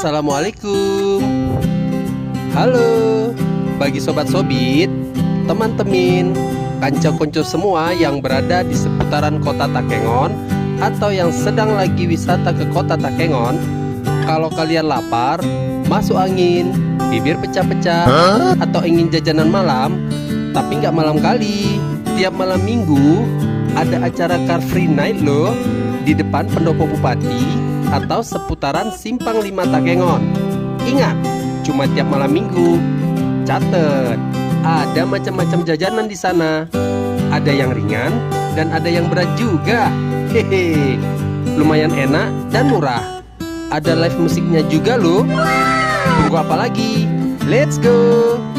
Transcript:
Assalamualaikum. Halo, bagi sobat sobit, teman-teman, kanca-konco semua yang berada di seputaran kota Takengon atau yang sedang lagi wisata ke kota Takengon. Kalau kalian lapar, masuk angin, bibir pecah-pecah, atau ingin jajanan malam, tapi nggak malam kali. Tiap malam minggu ada acara Car Free Night loh di depan pendopo bupati atau seputaran Simpang 5 Takengon. Ingat, cuma tiap malam minggu. Catet, ada macam-macam jajanan di sana. Ada yang ringan dan ada yang berat juga. Hehe, lumayan enak dan murah. Ada live musiknya juga loh. Tunggu apa lagi? Let's go!